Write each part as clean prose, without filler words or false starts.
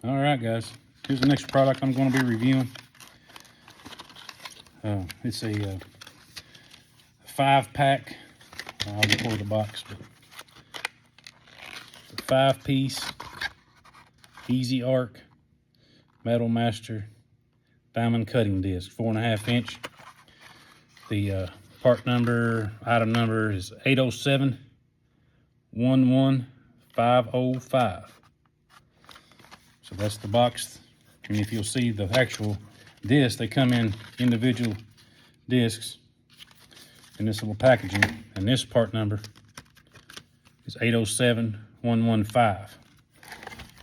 All right, guys. Here's the next product I'm going to be reviewing. It's a 5-pack. I'll get for the box, but it's a 5-piece Easy Arc Metal Master diamond cutting disc, 4.5 inch. The item number is 807-11505. So that's the box. And if you'll see the actual disc, they come in individual discs in this little packaging. And this part number is 807-115.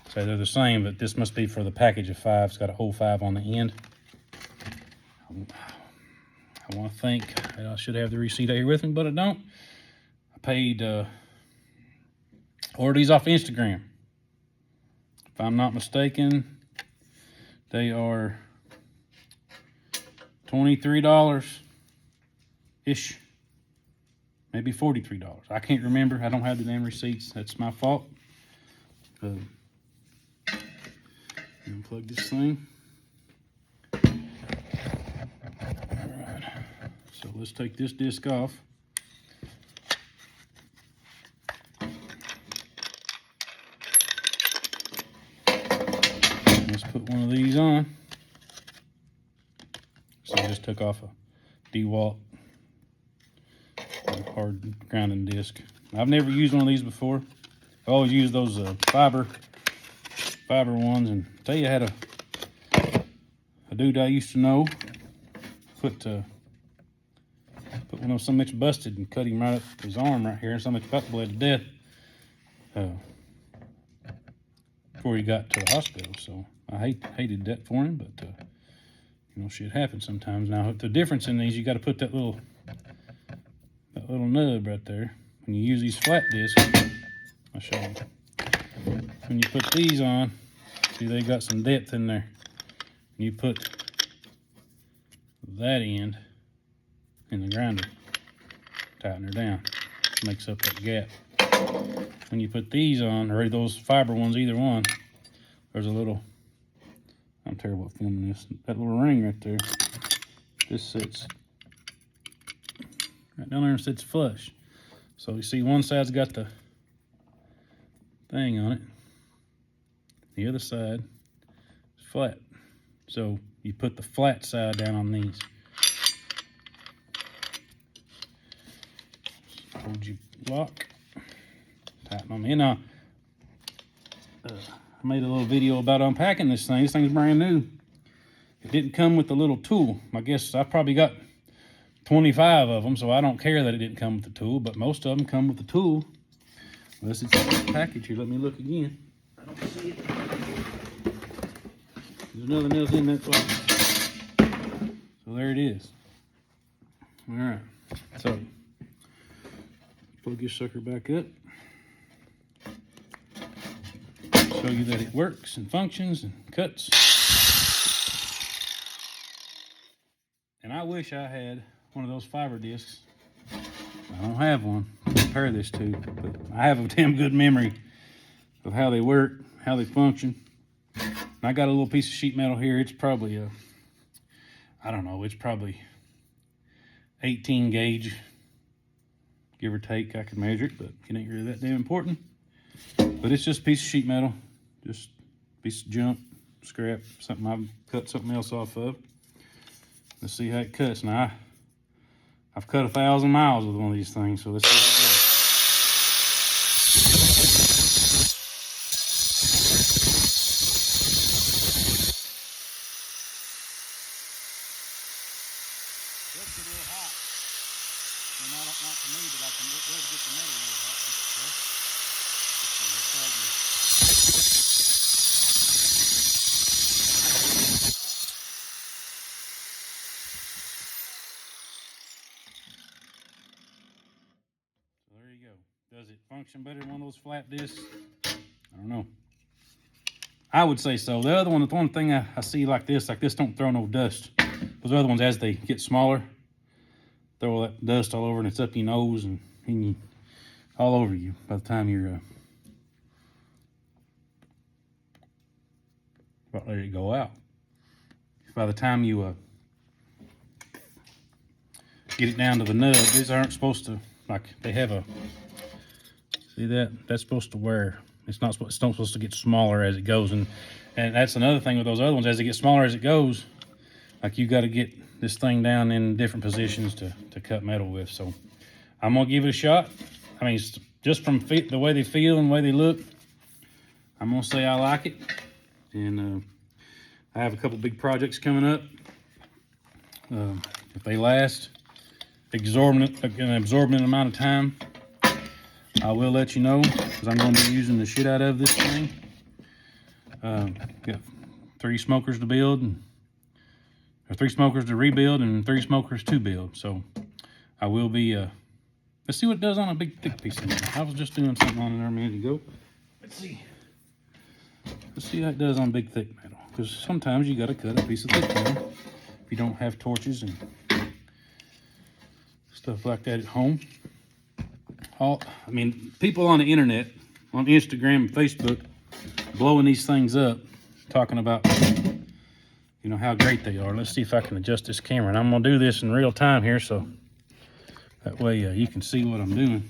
So they're the same, but this must be for the package of 5. It's got a 05 on the end. I want to think I should have the receipt here with me, but I don't. I paid, ordered these off Instagram. If I'm not mistaken, they are $23-ish, maybe $43. I can't remember. I don't have the damn receipts. That's my fault. Unplug this thing. Alright, so let's take this disc off. Let's put one of these on. So I just took off a DeWalt hard grinding disc. I've never used one of these before. I always use those fiber ones, and I tell you, I had a dude I used to know put one of them so much busted and cut him right up his arm right here, and so much about to bled to death before he got to the hospital. So I hated that for him, but you know, shit happens sometimes. Now the difference in these, you got to put that little nub right there. When you use these flat discs, I'll show you. When you put these on, see, they got some depth in there. You put that end in the grinder, tighten her down, makes up that gap. When you put these on, or those fiber ones, either one, there's a little, I'm terrible at filming this, that little ring right there. This sits right down there and sits flush. So you see one side's got the thing on it, the other side is flat. So you put the flat side down on these. Hold your lock, tighten them in. Now, I made a little video about unpacking this thing. This thing's brand new. It didn't come with the little tool. I guess I probably got 25 of them, so I don't care that it didn't come with the tool, but most of them come with the tool. Unless it's in this package here. Let me look again. I don't see it. There's nothing else in that box. So there it is. All right. So plug this sucker back up. Show you that it works and functions and cuts. And I wish I had one of those fiber discs. I don't have one to compare this to, but I have a damn good memory of how they work, how they function. And I got a little piece of sheet metal here. It's probably I don't know, it's probably 18 gauge, give or take. I can measure it, but it ain't really that damn important. But it's just a piece of sheet metal, just a piece of junk, scrap, something I've cut something else off of. Let's see how it cuts. Now, I've cut 1,000 miles with one of these things, so let's see how it goes. It's a little hot. And not for me, but it does get the metal a little hot. Let's see, let's try again. So there you go. Does it function better than one of those flat discs? I don't know. I would say so. The other one, the one thing I see like this don't throw no dust. Those other ones, as they get smaller, throw all that dust all over, and it's up your nose and you, all over you by the time you're let it go out. By the time you get it down to the nub, these aren't supposed to, like, they have a, see that? That's supposed to wear. It's not supposed to get smaller as it goes. And that's another thing with those other ones. As it gets smaller as it goes, like, you got to get this thing down in different positions to cut metal with. So I'm going to give it a shot. I mean, just from the way they feel and the way they look, I'm going to say I like it. And I have a couple big projects coming up. If they last an absorbent amount of time, I will let you know, because I'm going to be using the shit out of this thing. Got 3 smokers to build, or 3 smokers to rebuild, and 3 smokers to build. So I will be. Let's see what it does on a big thick piece of metal. I was just doing something on it there a minute ago. Let's see. Let's see how it does on big thick metal. Because sometimes you got to cut a piece of thick metal if you don't have torches and stuff like that at home. I mean, people on the internet, on Instagram and Facebook, blowing these things up, talking about, you know, how great they are. Let's see if I can adjust this camera. And I'm going to do this in real time here, so that way you can see what I'm doing.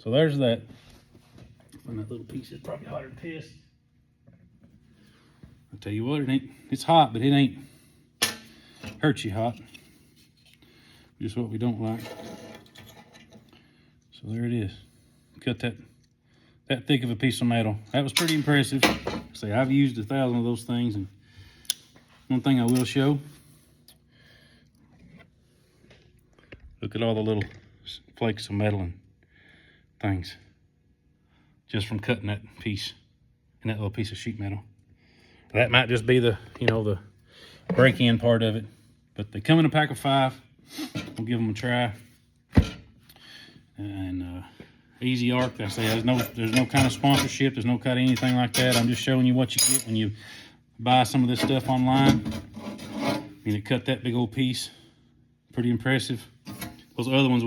So there's that. And that little piece is probably hotter than piss. I'll tell you what, it's hot, but it ain't hurt you hot. Just what we don't like. So there it is. Cut that thick of a piece of metal. That was pretty impressive. See, I've used 1,000 of those things, and one thing I will show. Look at all the little flakes of metal and things just from cutting that piece and that little piece of sheet metal. That might just be the, you know, the break-in part of it, but they come in a pack of 5. We'll give them a try. And Easy Arc, I say, there's no kind of sponsorship, there's no kind of anything like that. I'm just showing you what you get when you buy some of this stuff online. I mean, it cut that big old piece. Pretty impressive. Those other ones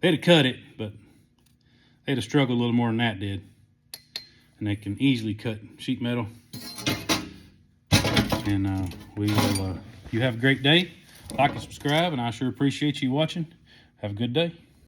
they'd have cut it, but they'd have struggled a little more than that did. And they can easily cut sheet metal. And you have a great day. Like and subscribe, and I sure appreciate you watching. Have a good day.